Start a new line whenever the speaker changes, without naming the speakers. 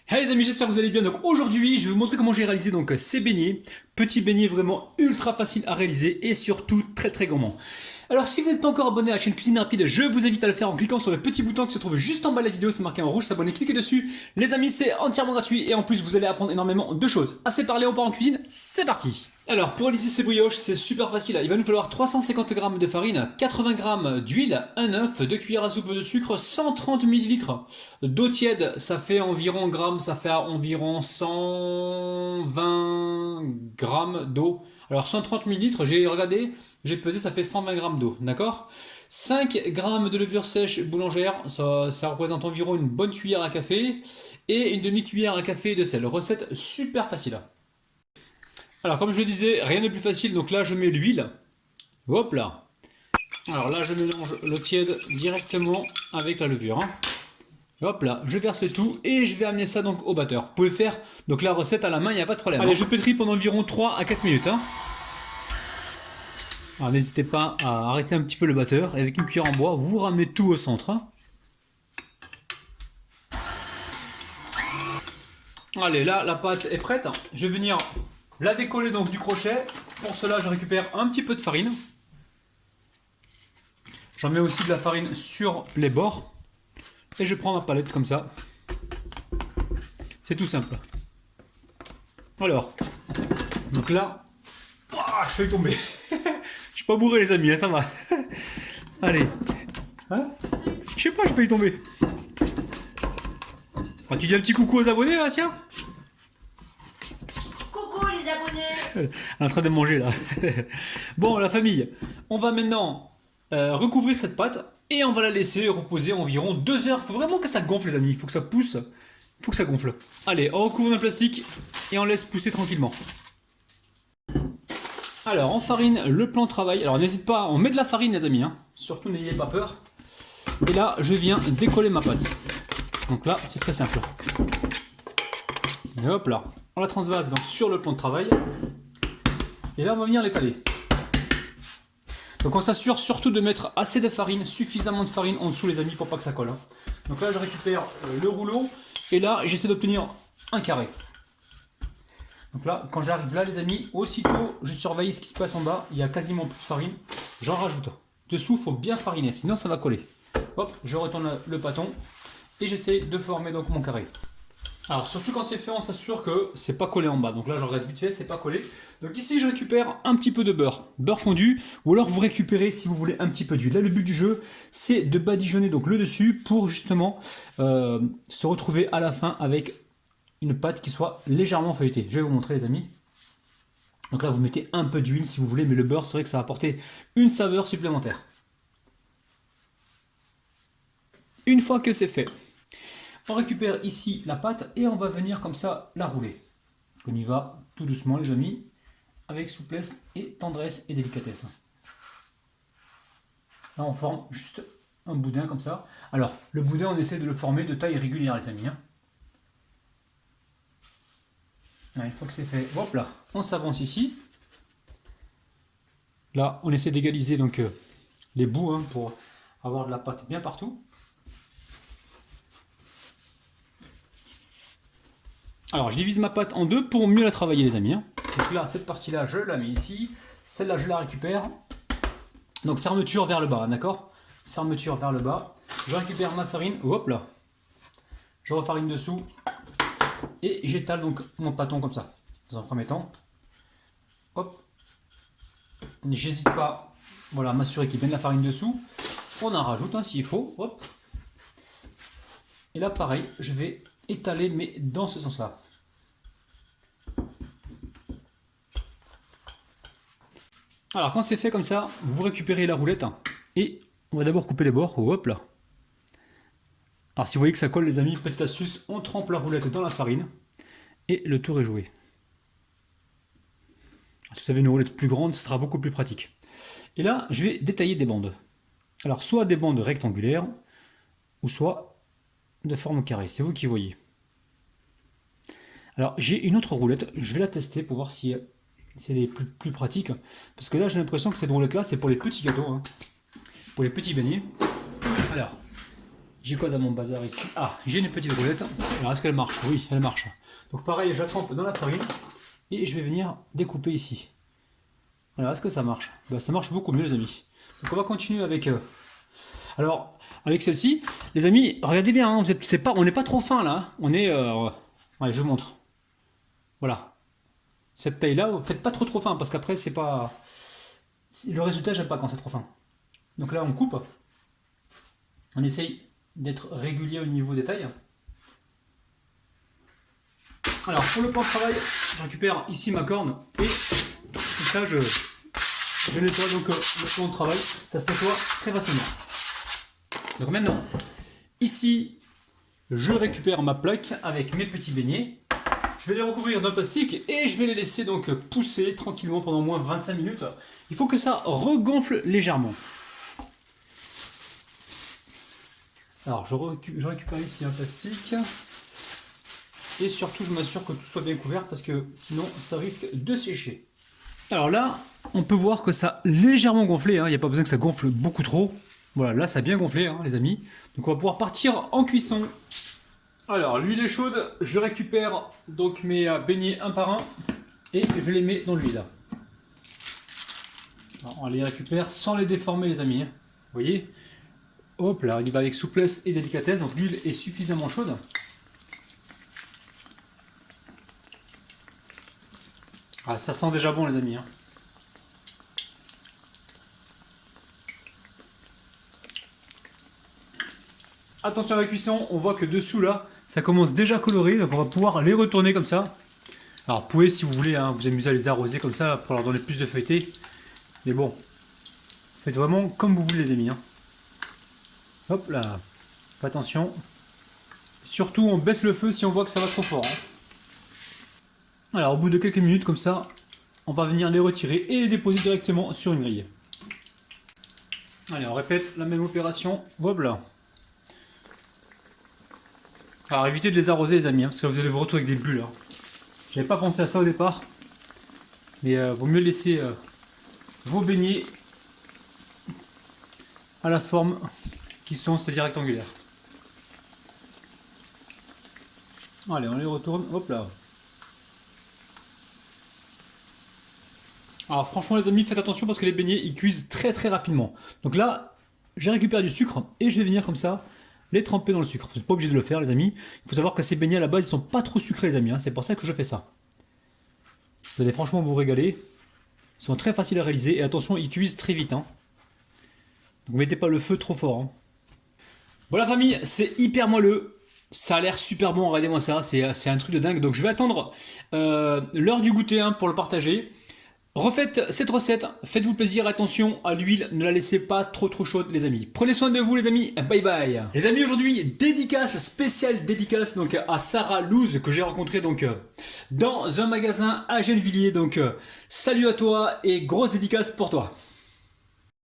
Hey les amis, j'espère que vous allez bien. Donc aujourd'hui, je vais vous montrer comment j'ai réalisé donc ces beignets. Petits beignets vraiment ultra faciles à réaliser et surtout très très gourmands. Alors si vous n'êtes pas encore abonné à la chaîne Cuisine Rapide, je vous invite à le faire en cliquant sur le petit bouton qui se trouve juste en bas de la vidéo, c'est marqué en rouge, s'abonner, cliquez dessus. Les amis, c'est entièrement gratuit et en plus vous allez apprendre énormément de choses. Assez parlé, on part en cuisine, c'est parti. Alors pour réaliser ces brioches, c'est super facile. Il va nous falloir 350 g de farine, 80 g d'huile, un œuf, 2 cuillères à soupe de sucre, 130 ml d'eau tiède, ça fait environ grammes, ça fait environ 120 grammes d'eau. Alors 130 ml, j'ai regardé, j'ai pesé, ça fait 120 grammes d'eau, d'accord? 5 grammes de levure sèche boulangère, ça représente environ une bonne cuillère à café, et une demi-cuillère à café de sel. Recette super facile. Alors comme je le disais, rien de plus facile, donc là je mets l'huile. Hop là. Alors là je mélange l'eau tiède directement avec la levure. Hop là, je verse le tout et je vais amener ça donc au batteur. Vous pouvez faire donc la recette à la main, il n'y a pas de problème. Allez, je pétris pendant environ 3 à 4 minutes. Alors n'hésitez pas à arrêter un petit peu le batteur. Et avec une cuillère en bois, vous ramenez tout au centre. Allez, là la pâte est prête. Je vais venir la décoller donc du crochet. Pour cela, je récupère un petit peu de farine. J'en mets aussi de la farine sur les bords. Et je prends ma palette comme ça. C'est tout simple. Alors, donc là, je fais tomber. Je suis pas bourré les amis, hein, ça va. Allez. Hein, je sais pas, je failli tomber. Ah, tu dis un petit coucou aux abonnés, Asia?
Coucou les abonnés.
Elle est en train de manger là. Bon, la famille, on va maintenant recouvrir cette pâte et on va la laisser reposer environ 2 heures. Il faut vraiment que ça gonfle, les amis. Il faut que ça pousse. Il faut que ça gonfle. Allez, on recouvre dans le plastique et on laisse pousser tranquillement. Alors, on farine le plan de travail. Alors, n'hésite pas, on met de la farine, les amis. Hein. Surtout, n'ayez pas peur. Et là, je viens décoller ma pâte. Donc là, c'est très simple. Et hop là, on la transvase donc sur le plan de travail. Et là, on va venir l'étaler. Donc on s'assure surtout de mettre assez de farine, suffisamment de farine en dessous les amis pour pas que ça colle. Hein. Donc là je récupère le rouleau et là j'essaie d'obtenir un carré. Donc là quand j'arrive là les amis, aussitôt je surveille ce qui se passe en bas, il y a quasiment plus de farine, j'en rajoute. Dessous il faut bien fariner sinon ça va coller. Hop, je retourne le pâton et j'essaie de former donc mon carré. Alors surtout quand c'est fait, on s'assure que c'est pas collé en bas. Donc là, je regarde vite fait, c'est pas collé. Donc ici, je récupère un petit peu de beurre fondu, ou alors vous récupérez si vous voulez un petit peu d'huile. Là, le but du jeu, c'est de badigeonner donc le dessus pour justement se retrouver à la fin avec une pâte qui soit légèrement feuilletée. Je vais vous montrer les amis. Donc là, vous mettez un peu d'huile si vous voulez, mais le beurre, c'est vrai que ça va apporter une saveur supplémentaire. Une fois que c'est fait, on récupère ici la pâte et on va venir comme ça la rouler. On y va tout doucement les amis, avec souplesse et tendresse et délicatesse. Là on forme juste un boudin comme ça. Alors le boudin on essaie de le former de taille régulière les amis. Hein. Là, une fois que c'est fait, hop là, on s'avance ici. Là on essaie d'égaliser donc les bouts hein, pour avoir de la pâte bien partout. Alors je divise ma pâte en deux pour mieux la travailler les amis. Hein. Donc là cette partie là je la mets ici, celle-là je la récupère. Donc fermeture vers le bas, d'accord? Fermeture vers le bas. Je récupère ma farine, hop là. Je refarine dessous et j'étale donc mon pâton comme ça. Dans un premier temps. Hop. J'hésite pas, voilà, m'assurer qu'il y ait bien de la farine dessous. On en rajoute hein, s'il faut, hop. Et là pareil, je vais étaler mais dans ce sens-là. Alors quand c'est fait comme ça, vous récupérez la roulette hein, et on va d'abord couper les bords, hop là. Alors si vous voyez que ça colle les amis, petite astuce, on trempe la roulette dans la farine et le tour est joué. Si vous avez une roulette plus grande, ce sera beaucoup plus pratique. Et là, je vais détailler des bandes. Alors soit des bandes rectangulaires ou soit de forme carrée, c'est vous qui voyez. Alors j'ai une autre roulette, je vais la tester pour voir si c'est plus pratique. Parce que là j'ai l'impression que cette roulette là c'est pour les petits gâteaux, hein, pour les petits beignets. Alors J'ai quoi dans mon bazar ici? Ah, j'ai une petite roulette. Alors est-ce qu'elle marche? Oui, elle marche. Donc pareil, je la trempe dans la farine et je vais venir découper ici. Alors est-ce que ça marche? Ben, ça marche beaucoup mieux les amis. Donc on va continuer avec... Alors, avec celle-ci, les amis, regardez bien, hein, on n'est pas trop fin là. On est... Ouais, je vous montre. Voilà. Cette taille-là, vous faites pas trop fin parce qu'après, c'est pas... Le résultat, j'aime pas quand c'est trop fin. Donc là, on coupe. On essaye d'être régulier au niveau des tailles. Alors, pour le plan de travail, je récupère ici ma corne et tout ça, je nettoie donc le plan de travail. Ça se nettoie très facilement. Donc maintenant, ici, je récupère ma plaque avec mes petits beignets. Je vais les recouvrir d'un plastique et je vais les laisser donc pousser tranquillement pendant au moins 25 minutes. Il faut que ça regonfle légèrement. Alors, je récupère ici un plastique. Et surtout, je m'assure que tout soit bien couvert parce que sinon, ça risque de sécher. Alors là, on peut voir que ça a légèrement gonflé. Hein. Il n'y a pas besoin que ça gonfle beaucoup trop. Voilà, là, ça a bien gonflé, hein, les amis. Donc, on va pouvoir partir en cuisson. Alors, l'huile est chaude. Je récupère donc mes beignets un par un et je les mets dans l'huile. On les récupère sans les déformer, les amis. Vous voyez? Hop là, il va avec souplesse et délicatesse. Donc, l'huile est suffisamment chaude. Ah, ça sent déjà bon, les amis. Hein. Attention à la cuisson, on voit que dessous là, ça commence déjà à colorer, donc on va pouvoir les retourner comme ça. Alors vous pouvez, si vous voulez, hein, vous amuser à les arroser comme ça pour leur donner plus de feuilleté. Mais bon, faites vraiment comme vous voulez les amis. Hein. Hop là, faites attention. Surtout, on baisse le feu si on voit que ça va trop fort. Hein. Alors au bout de quelques minutes comme ça, on va venir les retirer et les déposer directement sur une grille. Allez, on répète la même opération. Hop là. Alors évitez de les arroser les amis, hein, parce que vous allez vous retrouver avec des bulles. Hein. J'avais pas pensé à ça au départ, mais vaut mieux laisser vos beignets à la forme qui sont, c'est-à-dire rectangulaires. Allez, on les retourne, hop là. Alors franchement les amis, faites attention parce que les beignets ils cuisent très rapidement. Donc là, j'ai récupéré du sucre et je vais venir comme ça les tremper dans le sucre. Vous n'êtes pas obligé de le faire les amis. Il faut savoir que ces beignets à la base ils sont pas trop sucrés les amis. Hein. C'est pour ça que je fais ça. Vous allez franchement vous régaler. Ils sont très faciles à réaliser et attention ils cuisent très vite. Hein. Donc mettez pas le feu trop fort. Hein. Bon la famille, c'est hyper moelleux. Ça a l'air super bon, regardez-moi ça, c'est un truc de dingue. Donc je vais attendre l'heure du goûter hein, pour le partager. Refaites cette recette, faites-vous plaisir, attention à l'huile, ne la laissez pas trop chaude les amis. Prenez soin de vous les amis, bye bye. Les amis aujourd'hui, dédicace, spéciale dédicace donc à Sarah Louz que j'ai rencontré donc dans un magasin à Gennevilliers. Donc salut à toi et grosse dédicace pour toi.